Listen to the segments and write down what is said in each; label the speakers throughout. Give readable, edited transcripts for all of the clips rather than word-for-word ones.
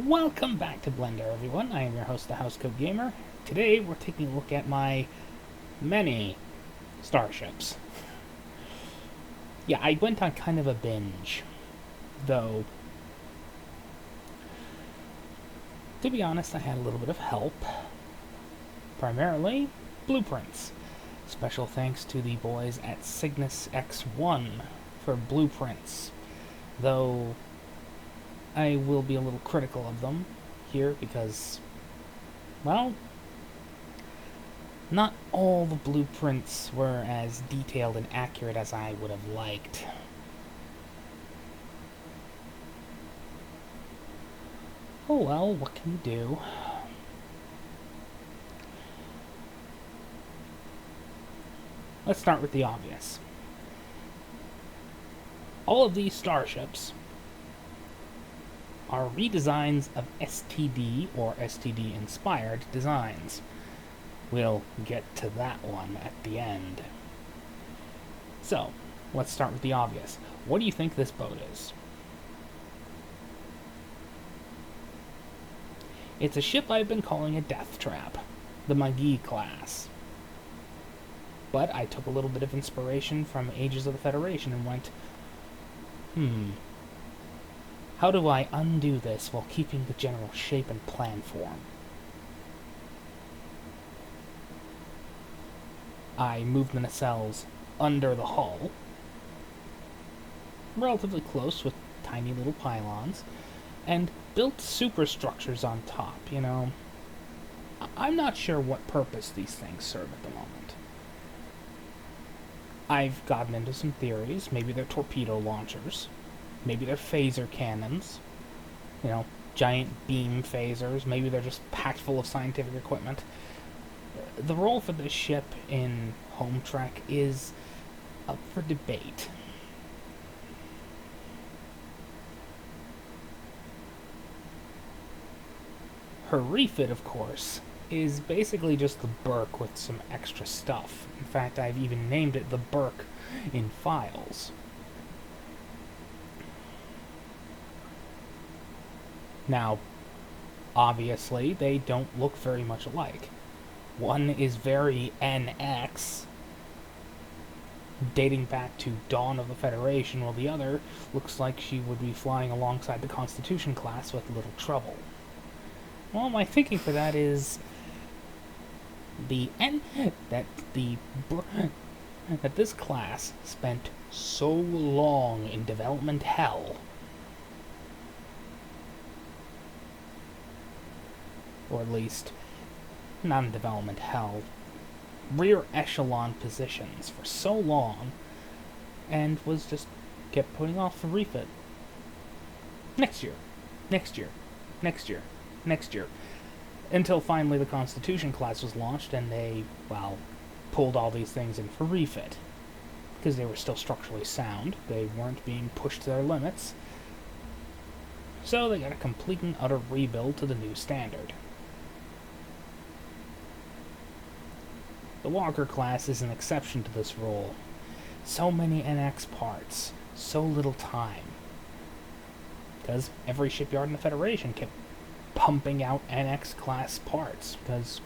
Speaker 1: Welcome back to Blender, everyone. I am your host, the Housecode Gamer. Today, we're taking a look at my many starships. Yeah, I went on kind of a binge, though, to be honest, I had a little bit of help. Primarily, blueprints. Special thanks to the boys at Cygnus X1 for blueprints, though I will be a little critical of them here because, well, not all the blueprints were as detailed and accurate as I would have liked. Oh well, what can you do? Let's start with the obvious. All of these starships are redesigns of STD or STD-inspired designs. We'll get to that one at the end. So, let's start with the obvious. What do you think this boat is? It's a ship I've been calling a death trap, the Magee class. But I took a little bit of inspiration from Ages of the Federation and went, how do I undo this while keeping the general shape and plan form? I moved the nacelles under the hull, relatively close with tiny little pylons, and built superstructures on top, you know. I'm not sure what purpose these things serve at the moment. I've gotten into some theories. Maybe they're torpedo launchers. Maybe they're phaser cannons. You know, giant beam phasers. Maybe they're just packed full of scientific equipment. The role for this ship in Home Trek is up for debate. Her refit, of course, is basically just the Burke with some extra stuff. In fact, I've even named it the Burke in files. Now, obviously, they don't look very much alike. One is very NX, dating back to Dawn of the Federation, while the other looks like she would be flying alongside the Constitution class with little trouble. Well, my thinking for that is that this class spent so long in development hell, or at least not in development hell, rear echelon positions for so long, and was just kept putting off the refit. Next year, next year, next year, next year, until finally the Constitution class was launched and they, well, pulled all these things in for refit. Because they were still structurally sound, they weren't being pushed to their limits, so they got a complete and utter rebuild to the new standard. The Walker class is an exception to this rule. So many NX parts, so little time. Because every shipyard in the Federation kept pumping out NX class parts, because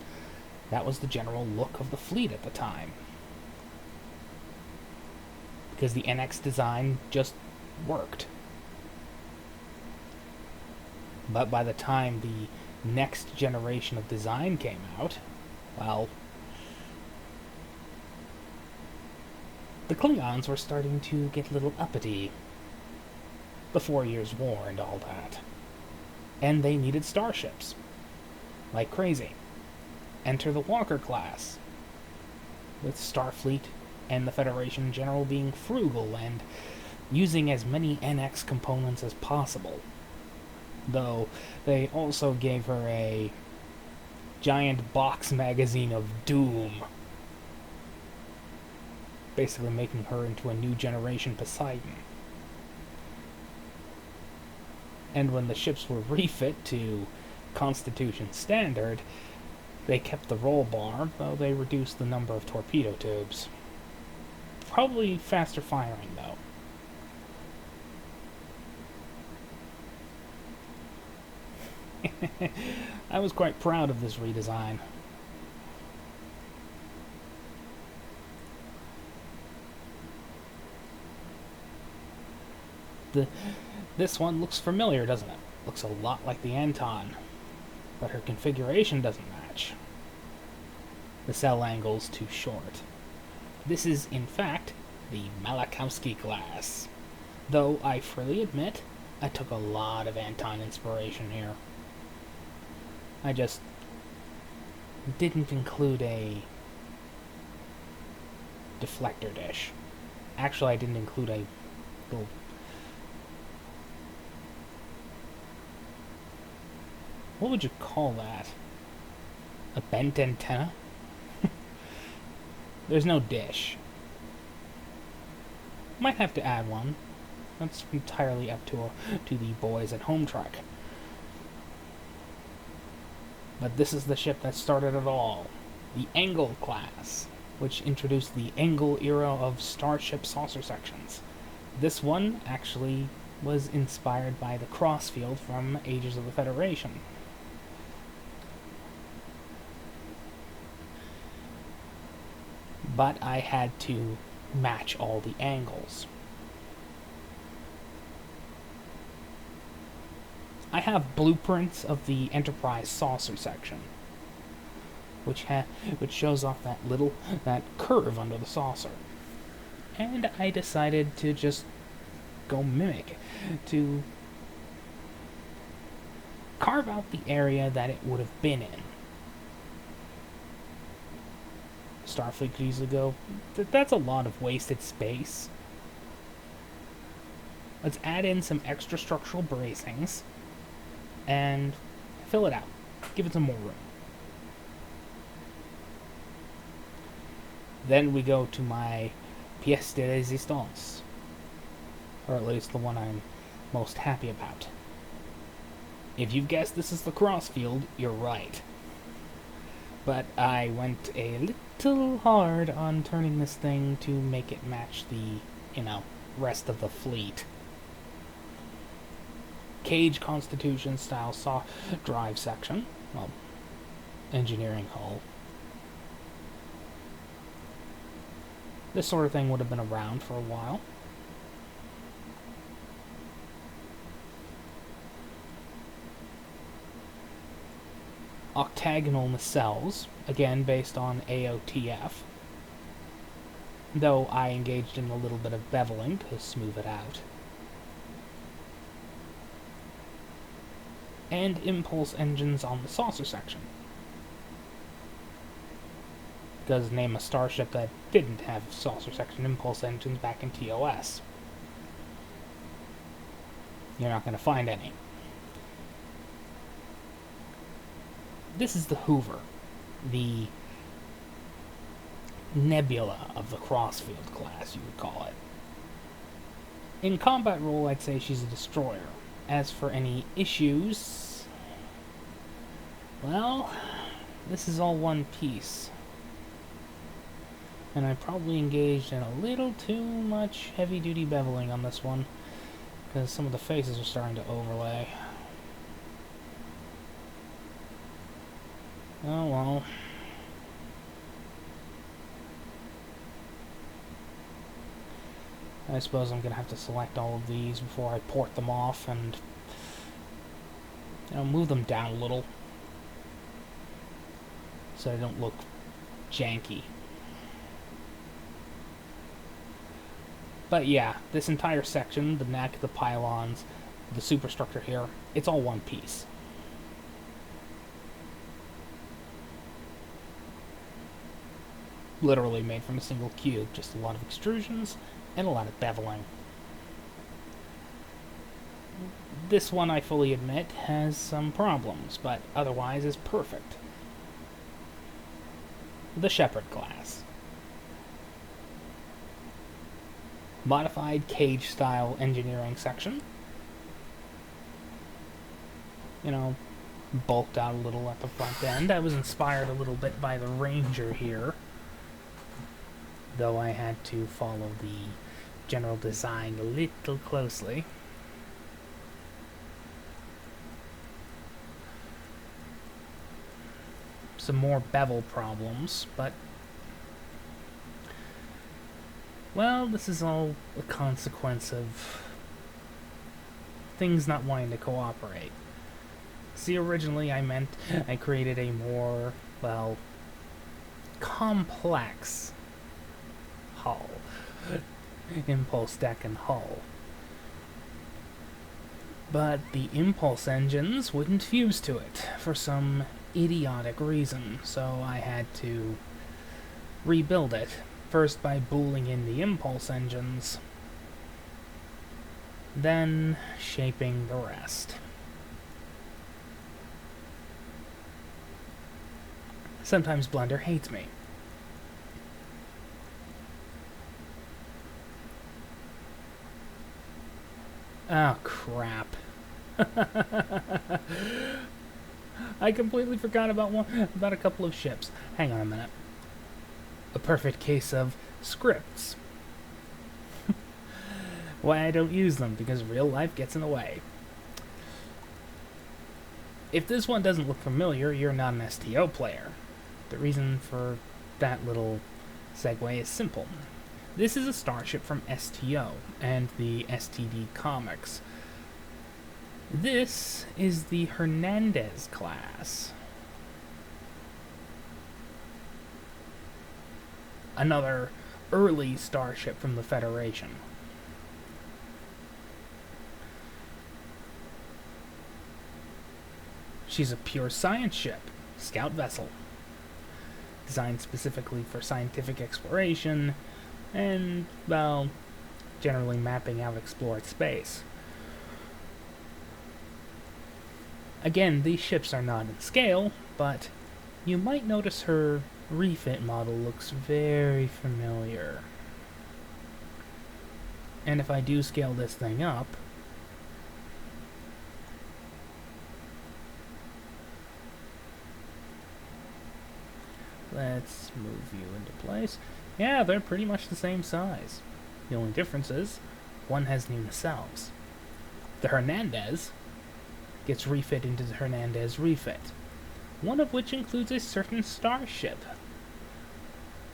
Speaker 1: that was the general look of the fleet at the time. Because the NX design just worked. But by the time the next generation of design came out, well, the Klingons were starting to get a little uppity. The 4 Years' War and all that. And they needed starships. Like crazy. Enter the Walker class. With Starfleet and the Federation in general being frugal and using as many NX components as possible. Though they also gave her a giant box magazine of doom, basically making her into a new generation Poseidon. And when the ships were refit to Constitution standard, they kept the roll bar, though they reduced the number of torpedo tubes. Probably faster firing, though. I was quite proud of this redesign. This one looks familiar, doesn't it? Looks a lot like the Anton, but her configuration doesn't match. The cell angle's too short. This is, in fact, the Malachowski class, though I freely admit I took a lot of Anton inspiration here. I just didn't include a deflector dish. Actually, I didn't include a little... What would you call that? A bent antenna? There's no dish. Might have to add one. That's entirely up to the boys at Home Trek. But this is the ship that started it all. The Engel class, which introduced the Engel era of starship saucer sections. This one actually was inspired by the Crossfield from Ages of the Federation. But I had to match all the angles. I have blueprints of the Enterprise saucer section, which shows off that curve under the saucer. And I decided to just go mimic, to carve out the area that it would have been in. Starfleet could easily go, that's a lot of wasted space. Let's add in some extra structural bracings and fill it out. Give it some more room. Then we go to my pièce de résistance, or at least the one I'm most happy about. If you've guessed this is the Crossfield, you're right. But I went a little hard on turning this thing to make it match the, rest of the fleet. Cage Constitution style drive section. Well, engineering hull. This sort of thing would have been around for a while. Octagonal nacelles, again based on AOTF, though I engaged in a little bit of beveling to smooth it out. And impulse engines on the saucer section. Because name a starship that didn't have saucer section impulse engines back in TOS. You're not going to find any. This is the Hoover, the Nebula of the Crossfield class, you would call it. In combat role, I'd say she's a destroyer. As for any issues, well, this is all one piece. And I probably engaged in a little too much heavy-duty beveling on this one, because some of the faces are starting to overlay. Oh well. I suppose I'm going to have to select all of these before I port them off and move them down a little so they don't look janky. But yeah, this entire section, the neck, the pylons, the superstructure here, it's all one piece. Literally made from a single cube, just a lot of extrusions and a lot of beveling. This one, I fully admit, has some problems, but otherwise is perfect. The Shepard class. Modified cage-style engineering section. Bulked out a little at the front end. I was inspired a little bit by the Ranger here, though I had to follow the general design a little closely. some more bevel problems, but well, this is all a consequence of things not wanting to cooperate. See, originally I created a more, well, complex hull. Impulse deck and hull. But the impulse engines wouldn't fuse to it for some idiotic reason, so I had to rebuild it. First by booling in the impulse engines, then shaping the rest. Sometimes Blender hates me. Oh, crap. I completely forgot about a couple of ships. Hang on a minute. A perfect case of scripts. Why I don't use them, because real life gets in the way. If this one doesn't look familiar, you're not an STO player. The reason for that little segue is simple. This is a starship from STO and the STD comics. This is the Hernandez class. Another early starship from the Federation. She's a pure science ship, scout vessel, designed specifically for scientific exploration and, well, generally mapping out explored space. Again, these ships are not in scale, but you might notice her refit model looks very familiar. And if I do scale this thing up, let's move you into place. Yeah, they're pretty much the same size. The only difference is, one has new nacelles. The Hernandez gets refit into the Hernandez refit, one of which includes a certain starship,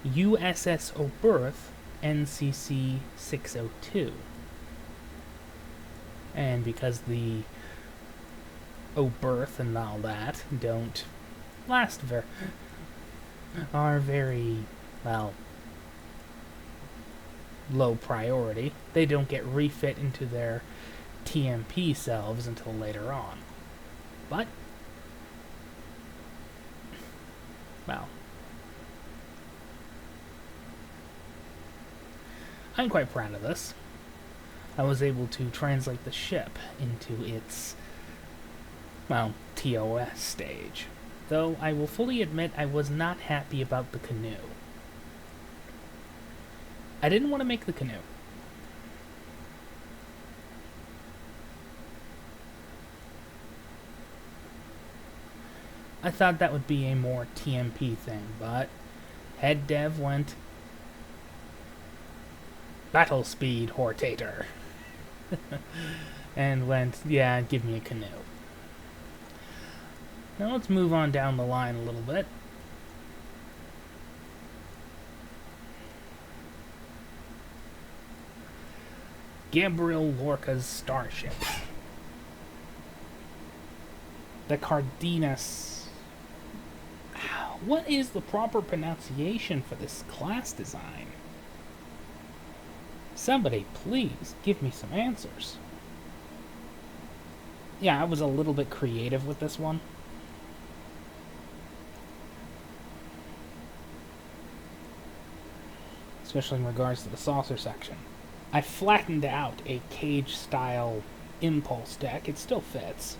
Speaker 1: USS Oberth NCC 602. And because the Oberth and all that don't last are very, well, low priority, they don't get refit into their TMP selves until later on. But, well, I'm quite proud of this. I was able to translate the ship into its, well, TOS stage. Though I will fully admit I was not happy about the canoe. I didn't want to make the canoe. I thought that would be a more TMP thing, but head dev went battle speed Hortator. And went, yeah, give me a canoe. Now let's move on down the line a little bit. Gabriel Lorca's starship. The Cardenas. What is the proper pronunciation for this class design? Somebody, please, give me some answers. Yeah, I was a little bit creative with this one. Especially in regards to the saucer section. I flattened out a cage-style impulse deck. It still fits.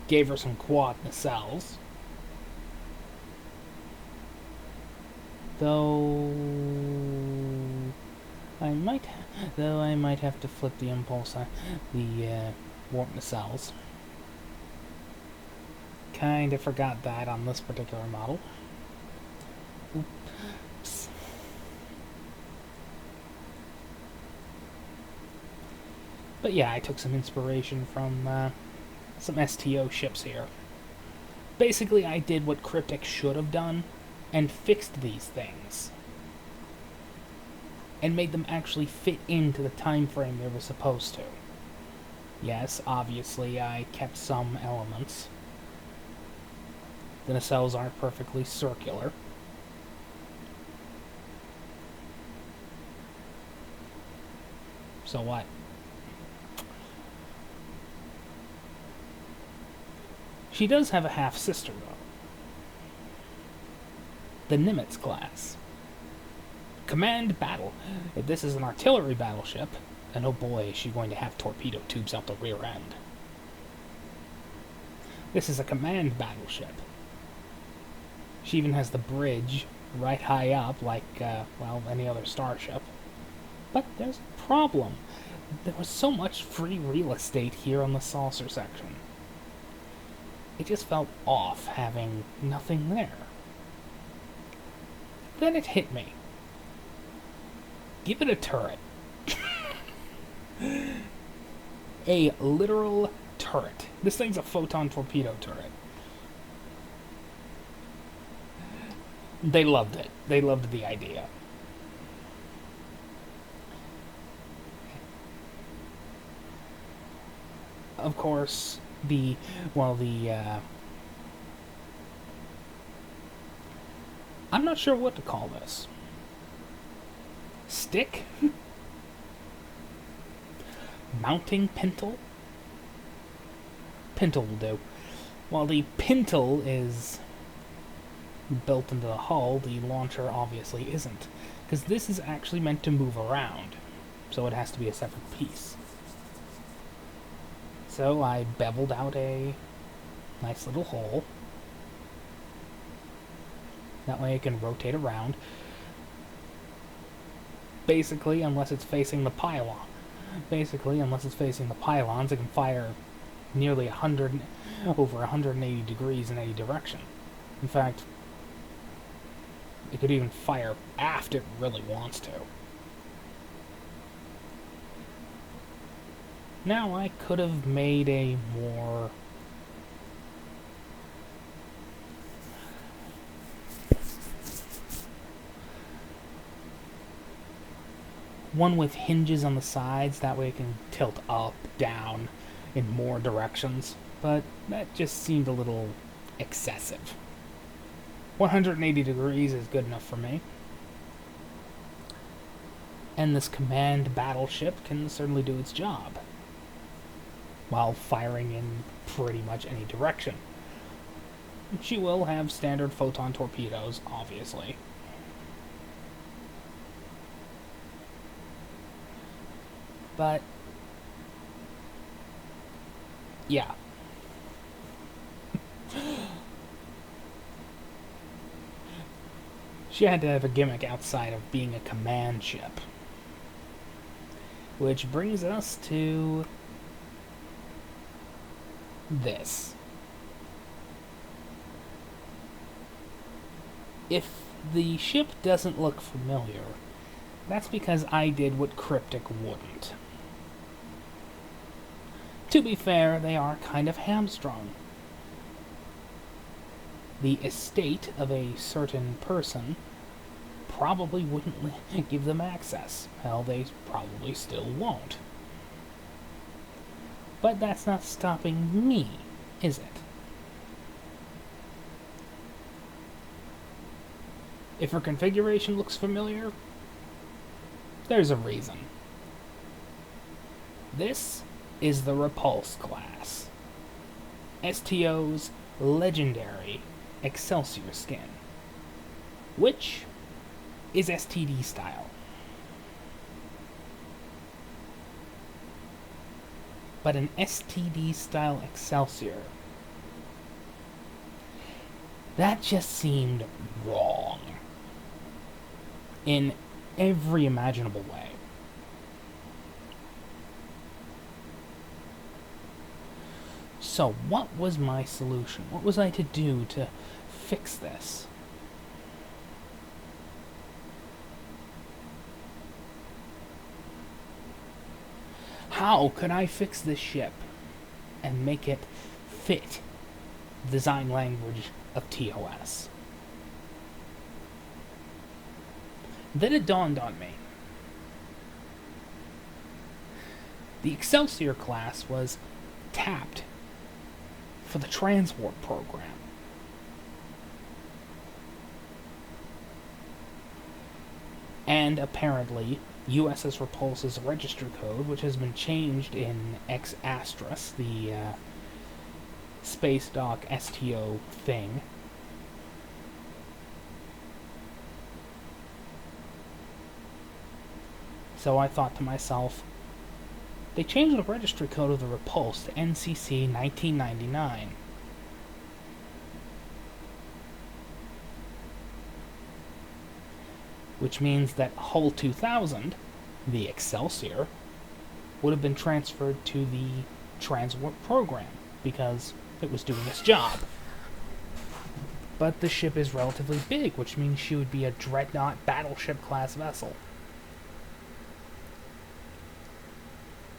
Speaker 1: Gave her some quad nacelles. Though I might have to flip the impulse on the warp nacelles. Kinda forgot that on this particular model. Oops. But yeah, I took some inspiration from some STO ships here. Basically, I did what Cryptic should have done and fixed these things. And made them actually fit into the time frame they were supposed to. Yes, obviously, I kept some elements. The nacelles aren't perfectly circular. So what? She does have a half-sister, though. The Nimitz class. Command battle. If this is an artillery battleship, then oh boy, is she going to have torpedo tubes out the rear end. This is a command battleship. She even has the bridge right high up, like, well, any other starship. But there's a problem. There was so much free real estate here on the saucer section. It just felt off having nothing there. Then it hit me. Give it a turret. A literal turret. This thing's a photon torpedo turret. They loved it. They loved the idea. Of course, I'm not sure what to call this. Stick? Mounting pintle? Pintle will do. While the pintle is built into the hull, the launcher obviously isn't. Because this is actually meant to move around. So it has to be a separate piece. So I beveled out a nice little hole. That way it can rotate around. Basically, unless it's facing the pylon. Basically, unless it's facing the pylons, it can fire nearly over 180 degrees in any direction. In fact, it could even fire aft if it really wants to. Now, I could have made a more... one with hinges on the sides, that way it can tilt up, down, in more directions. But that just seemed a little excessive. 180 degrees is good enough for me. And this command battleship can certainly do its job, while firing in pretty much any direction. She will have standard photon torpedoes, obviously. But, yeah. She had to have a gimmick outside of being a command ship. Which brings us to this. If the ship doesn't look familiar, that's because I did what Cryptic wouldn't. To be fair, they are kind of hamstrung. The estate of a certain person probably wouldn't give them access. Hell, they probably still won't. But that's not stopping me, is it? If her configuration looks familiar, there's a reason. This is the Repulse class. STO's legendary Excelsior skin, which is STD style. But an STD style Excelsior, that just seemed wrong in every imaginable way. So, what was my solution? What was I to do to fix this? How could I fix this ship and make it fit the design language of TOS. Then it dawned on me. The Excelsior class was tapped for the Transwarp program. And apparently, USS Repulse's register code, which has been changed in X Astras, the space dock STO thing, so I thought to myself, they changed the registry code of the Repulse to NCC 1999. Which means that Hull 2000, the Excelsior, would have been transferred to the Transwarp program, because it was doing its job. But the ship is relatively big, which means she would be a Dreadnought battleship-class vessel.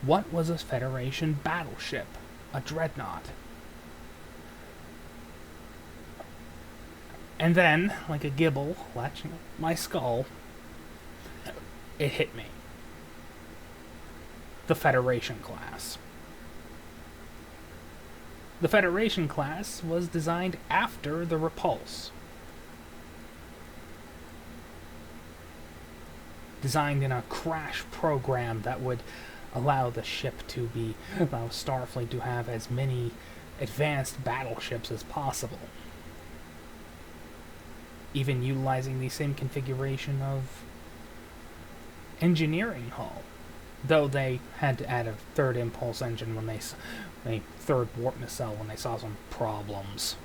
Speaker 1: What was a Federation battleship? A Dreadnought. And then, like a gibble latching up my skull, it hit me. The Federation class. The Federation class was designed after the Repulse. Designed in a crash program that would allow the ship to allow Starfleet to have as many advanced battleships as possible. Even utilizing the same configuration of engineering hull. Though they had to add a third impulse engine when a third warp nacelle when they saw some problems.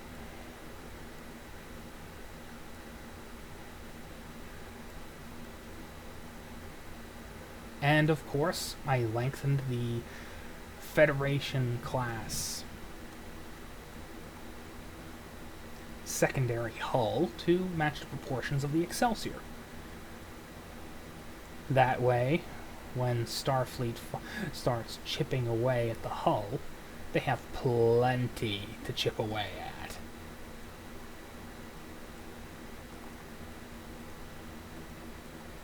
Speaker 1: And of course, I lengthened the Federation class secondary hull to match the proportions of the Excelsior. That way, when Starfleet starts chipping away at the hull, they have plenty to chip away at.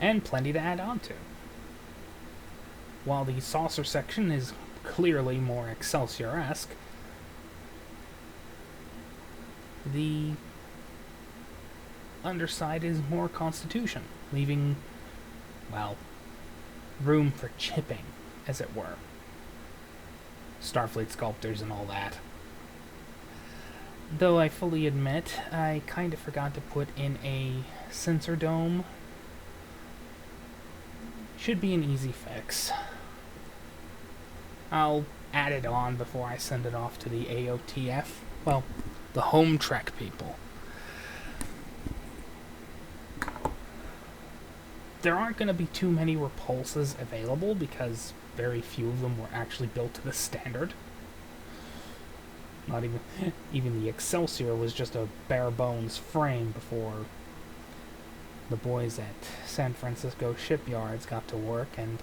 Speaker 1: And plenty to add on to. While the saucer section is clearly more Excelsior-esque, the underside is more Constitution, leaving, well, room for chipping, as it were. Starfleet sculptors and all that. Though I fully admit, I kind of forgot to put in a sensor dome. Should be an easy fix. I'll add it on before I send it off to the AOTF. Well, the home trek people. There aren't going to be too many Repulses available because very few of them were actually built to the standard. Not even the Excelsior was just a bare bones frame before the boys at San Francisco shipyards got to work and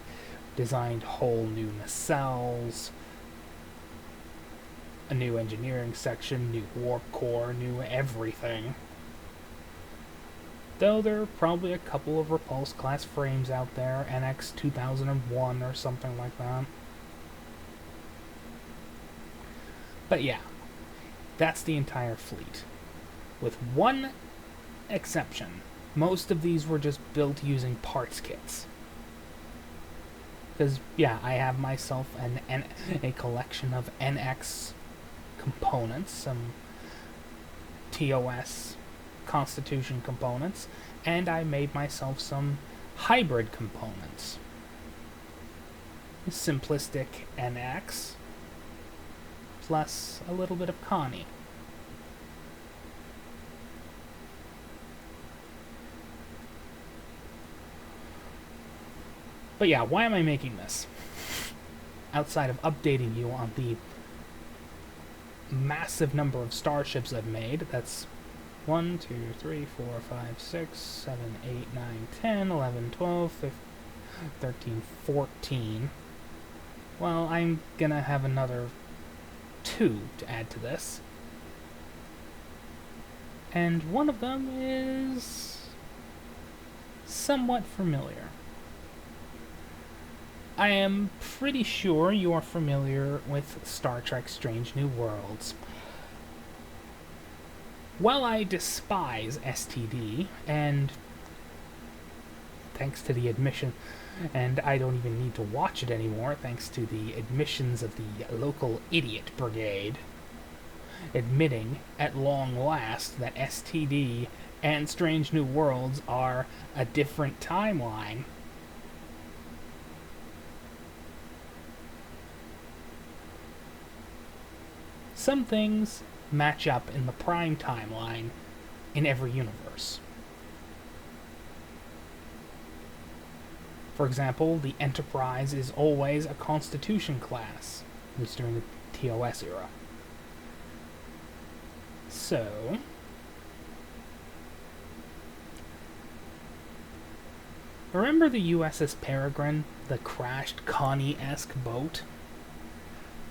Speaker 1: designed whole new nacelles, a new engineering section, new warp core, new everything. Though there are probably a couple of Repulse class frames out there, NX 2001 or something like that. But yeah, that's the entire fleet. With one exception, most of these were just built using parts kits. Because, yeah, I have myself a collection of NX components, some TOS Constitution components, and I made myself some hybrid components. Simplistic NX, plus a little bit of Connie. But yeah, why am I making this? Outside of updating you on the massive number of starships I've made, that's 1, 2, 3, 4, 5, 6, 7, 8, 9, 10, 11, 12, 15, 13, 14. Well, I'm gonna have another two to add to this. And one of them is somewhat familiar. I am pretty sure you are familiar with Star Trek Strange New Worlds. While I despise STD, and thanks to the admission, and I don't even need to watch it anymore thanks to the admissions of the local idiot brigade, admitting at long last that STD and Strange New Worlds are a different timeline. Some things match up in the prime timeline in every universe. For example, the Enterprise is always a Constitution class, at least during the TOS era. So, remember the USS Peregrine, the crashed Connie-esque boat,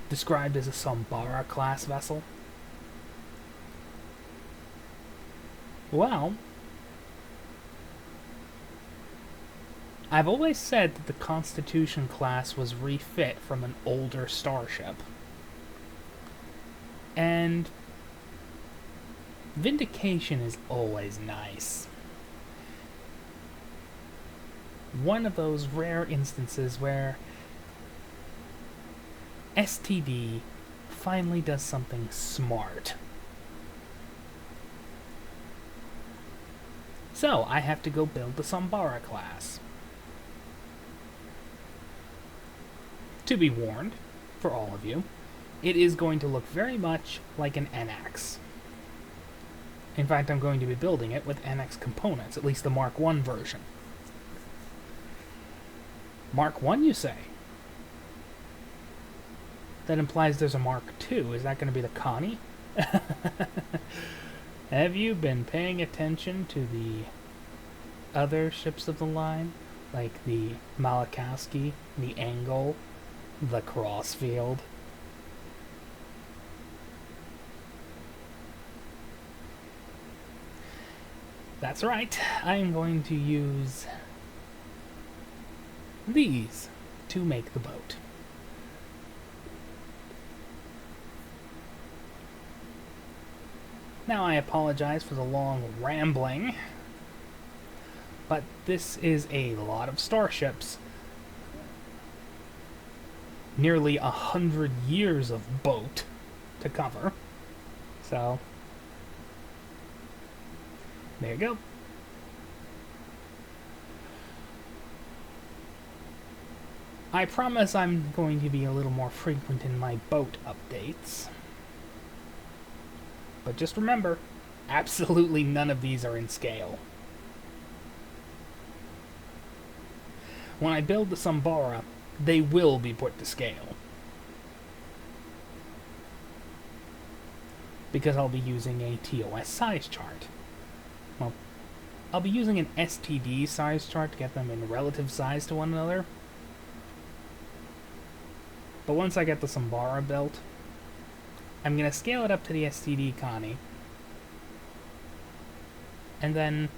Speaker 1: described as a Sombara class vessel? Well, I've always said that the Constitution class was refit from an older starship. And vindication is always nice. One of those rare instances where STD finally does something smart. So, I have to go build the Sombara class. To be warned, for all of you, it is going to look very much like an NX. In fact, I'm going to be building it with NX components, at least the Mark I version. Mark I, you say? That implies there's a Mark II. Is that going to be the Connie? Have you been paying attention to the other ships of the line? Like the Malachowski, the Angle, the Crossfield? That's right, I'm going to use these to make the boat. Now I apologize for the long rambling, but this is a lot of starships. Nearly 100 years of boat to cover. So, there you go. I promise I'm going to be a little more frequent in my boat updates. But just remember, absolutely none of these are in scale. When I build the Sombara, they will be put to scale. Because I'll be using a TOS size chart. Well, I'll be using an STD size chart to get them in relative size to one another. But once I get the Sombara built, I'm going to scale it up to the STD Connie, and then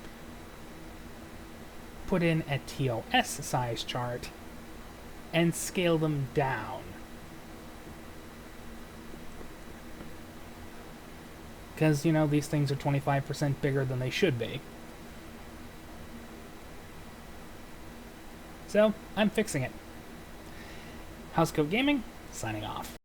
Speaker 1: put in a TOS size chart and scale them down. Because, you know, these things are 25% bigger than they should be. So, I'm fixing it. Housecoat Gaming, signing off.